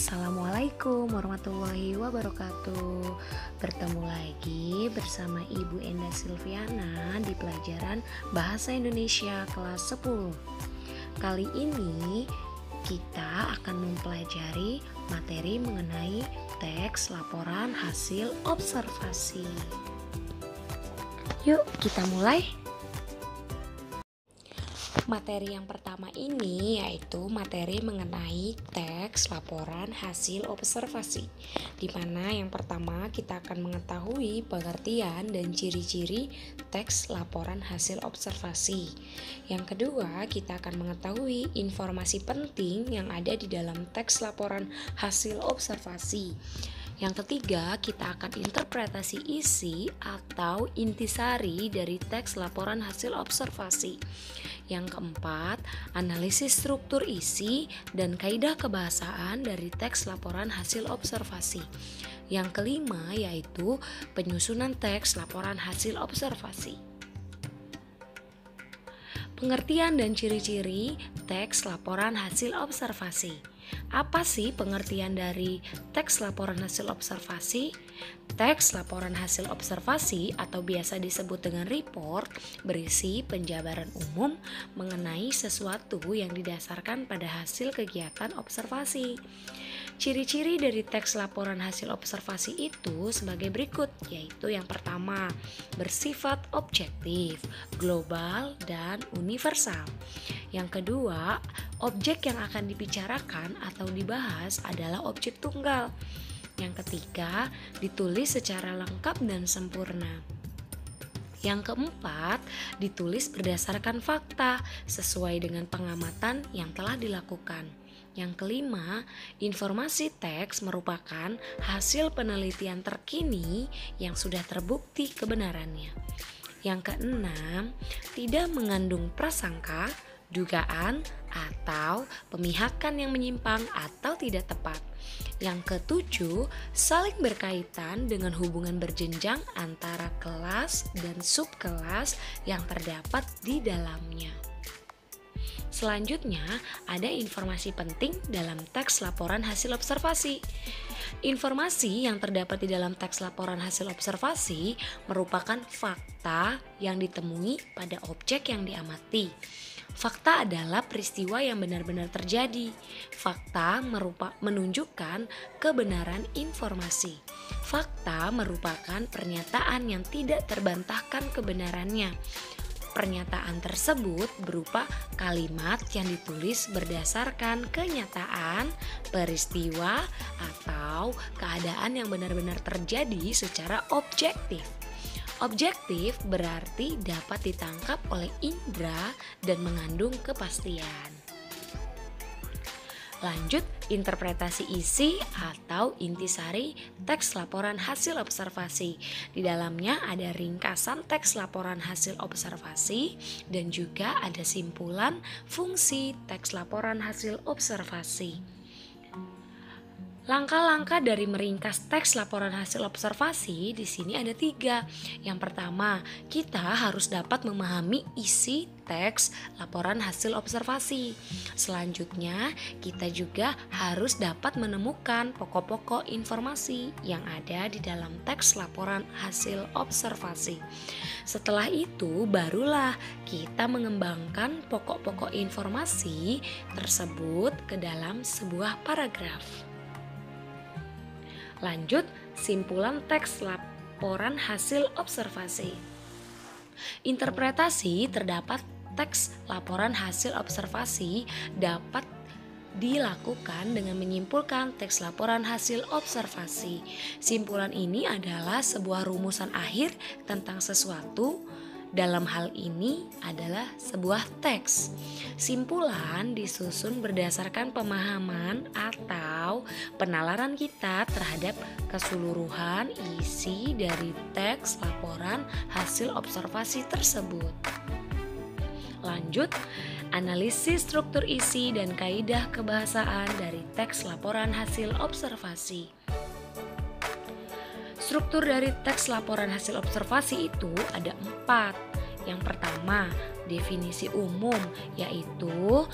Assalamualaikum warahmatullahi wabarakatuh. Bertemu lagi bersama Ibu Enda Silviana di pelajaran Bahasa Indonesia kelas 10. Kali ini kita akan mempelajari materi mengenai teks laporan hasil observasi. Yuk kita mulai. Materi yang pertama ini yaitu materi mengenai teks laporan hasil observasi, di mana yang pertama kita akan mengetahui pengertian dan ciri-ciri teks laporan hasil observasi. Yang kedua, kita akan mengetahui informasi penting yang ada di dalam teks laporan hasil observasi. Yang ketiga, kita akan interpretasi isi atau intisari dari teks laporan hasil observasi. Yang keempat, analisis struktur isi dan kaidah kebahasaan dari teks laporan hasil observasi. Yang kelima, yaitu penyusunan teks laporan hasil observasi. Pengertian dan ciri-ciri teks laporan hasil observasi. Apa sih pengertian dari teks laporan hasil observasi? Teks laporan hasil observasi atau biasa disebut dengan report berisi penjabaran umum mengenai sesuatu yang didasarkan pada hasil kegiatan observasi. Ciri-ciri dari teks laporan hasil observasi itu sebagai berikut, yaitu yang pertama, bersifat objektif, global, dan universal. Yang kedua, objek yang akan dibicarakan atau dibahas adalah objek tunggal. Yang ketiga, ditulis secara lengkap dan sempurna. Yang keempat, ditulis berdasarkan fakta sesuai dengan pengamatan yang telah dilakukan. Yang kelima, informasi teks merupakan hasil penelitian terkini yang sudah terbukti kebenarannya. Yang keenam, tidak mengandung prasangka, dugaan, atau pemihakan yang menyimpang atau tidak tepat. Yang ketujuh, saling berkaitan dengan hubungan berjenjang antara kelas dan subkelas yang terdapat di dalamnya. Selanjutnya, ada informasi penting dalam teks laporan hasil observasi. Informasi yang terdapat di dalam teks laporan hasil observasi merupakan fakta yang ditemui pada objek yang diamati. Fakta adalah peristiwa yang benar-benar terjadi. Fakta menunjukkan kebenaran informasi. Fakta merupakan pernyataan yang tidak terbantahkan kebenarannya. Pernyataan tersebut berupa kalimat yang ditulis berdasarkan kenyataan, peristiwa, atau keadaan yang benar-benar terjadi secara objektif. Objektif berarti dapat ditangkap oleh indera dan mengandung kepastian. Lanjut, interpretasi isi atau intisari teks laporan hasil observasi. Di dalamnya ada ringkasan teks laporan hasil observasi dan juga ada simpulan fungsi teks laporan hasil observasi. Langkah-langkah dari meringkas teks laporan hasil observasi di sini ada 3. Yang pertama, kita harus dapat memahami isi teks laporan hasil observasi. Selanjutnya, kita juga harus dapat menemukan pokok-pokok informasi yang ada di dalam teks laporan hasil observasi. Setelah itu, barulah kita mengembangkan pokok-pokok informasi tersebut ke dalam sebuah paragraf. Lanjut, simpulan teks laporan hasil observasi. Interpretasi terdapat teks laporan hasil observasi dapat dilakukan dengan menyimpulkan teks laporan hasil observasi. Simpulan ini adalah sebuah rumusan akhir tentang sesuatu. Dalam hal ini adalah sebuah teks. Simpulan disusun berdasarkan pemahaman atau penalaran kita terhadap keseluruhan isi dari teks laporan hasil observasi tersebut. Lanjut, analisis struktur isi dan kaidah kebahasaan dari teks laporan hasil observasi. Struktur dari teks laporan hasil observasi itu ada 4. Yang pertama, definisi umum, yaitu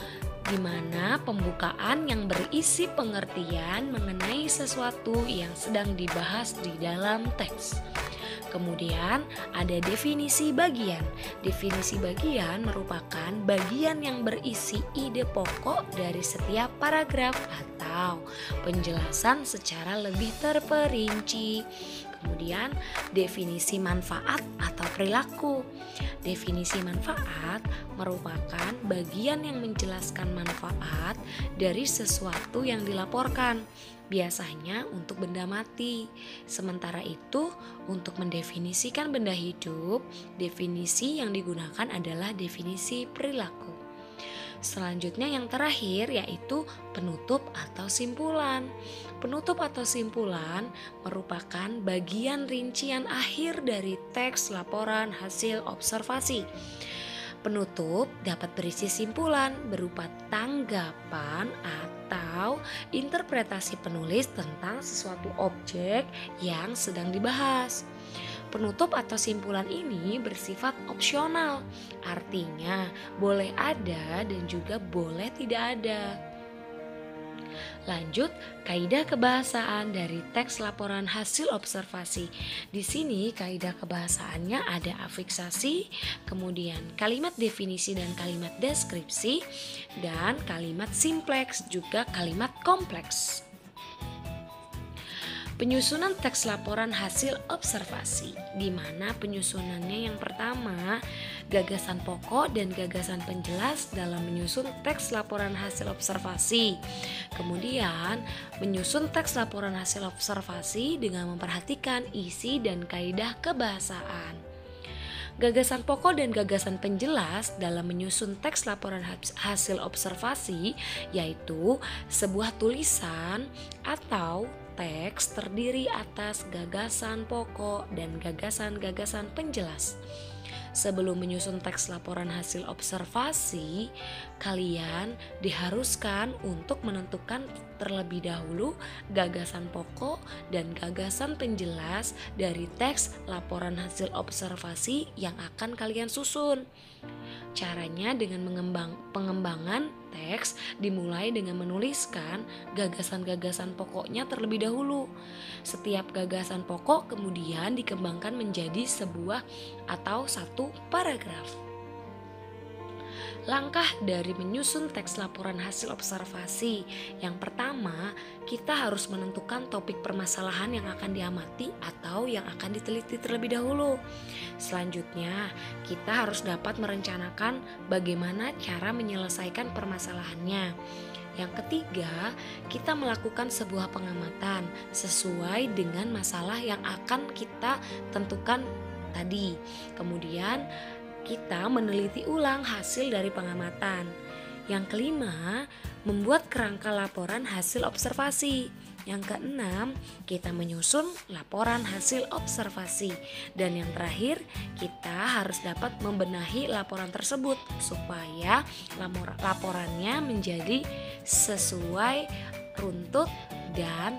di mana pembukaan yang berisi pengertian mengenai sesuatu yang sedang dibahas di dalam teks. Kemudian ada definisi bagian. Definisi bagian merupakan bagian yang berisi ide pokok dari setiap paragraf atau penjelasan secara lebih terperinci. Kemudian definisi manfaat atau perilaku. Definisi manfaat merupakan bagian yang menjelaskan manfaat dari sesuatu yang dilaporkan, biasanya untuk benda mati. Sementara itu, untuk mendefinisikan benda hidup, definisi yang digunakan adalah definisi perilaku. Selanjutnya yang terakhir yaitu penutup atau simpulan. Penutup atau simpulan merupakan bagian rincian akhir dari teks laporan hasil observasi. Penutup dapat berisi simpulan berupa tanggapan atau interpretasi penulis tentang sesuatu objek yang sedang dibahas. Penutup atau simpulan ini bersifat opsional, artinya boleh ada dan juga boleh tidak ada. Lanjut, kaidah kebahasaan dari teks laporan hasil observasi. Di sini kaidah kebahasaannya ada afiksasi, kemudian kalimat definisi dan kalimat deskripsi, dan kalimat simpleks juga kalimat kompleks. Penyusunan teks laporan hasil observasi, di mana penyusunannya yang pertama, gagasan pokok dan gagasan penjelas dalam menyusun teks laporan hasil observasi. Kemudian, menyusun teks laporan hasil observasi dengan memperhatikan isi dan kaidah kebahasaan. Gagasan pokok dan gagasan penjelas dalam menyusun teks laporan hasil observasi yaitu sebuah tulisan atau teks terdiri atas gagasan pokok dan gagasan-gagasan penjelas. Sebelum menyusun teks laporan hasil observasi, kalian diharuskan untuk menentukan terlebih dahulu gagasan pokok dan gagasan penjelas dari teks laporan hasil observasi yang akan kalian susun. Caranya dengan pengembangan teks dimulai dengan menuliskan gagasan-gagasan pokoknya terlebih dahulu. Setiap gagasan pokok kemudian dikembangkan menjadi sebuah atau satu paragraf. Langkah dari menyusun teks laporan hasil observasi. Yang pertama, kita harus menentukan topik permasalahan yang akan diamati atau yang akan diteliti terlebih dahulu. Selanjutnya, kita harus dapat merencanakan bagaimana cara menyelesaikan permasalahannya. Yang ketiga, kita melakukan sebuah pengamatan sesuai dengan masalah yang akan kita tentukan tadi. Kemudian, kita meneliti ulang hasil dari pengamatan. Yang kelima, membuat kerangka laporan hasil observasi. Yang keenam, kita menyusun laporan hasil observasi. Dan yang terakhir, kita harus dapat membenahi laporan tersebut supaya laporannya menjadi sesuai runtut dan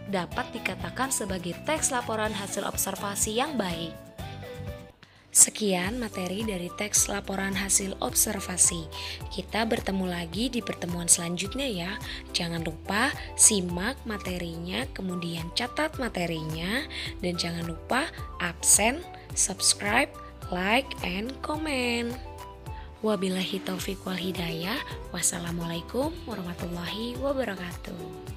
dapat dikatakan sebagai teks laporan hasil observasi yang baik. Sekian materi dari teks laporan hasil observasi. Kita bertemu lagi di pertemuan selanjutnya ya. Jangan lupa simak materinya, kemudian catat materinya, dan jangan lupa absen, subscribe, like, and comment. Wabillahi taufiq wal hidayah. Wassalamualaikum warahmatullahi wabarakatuh.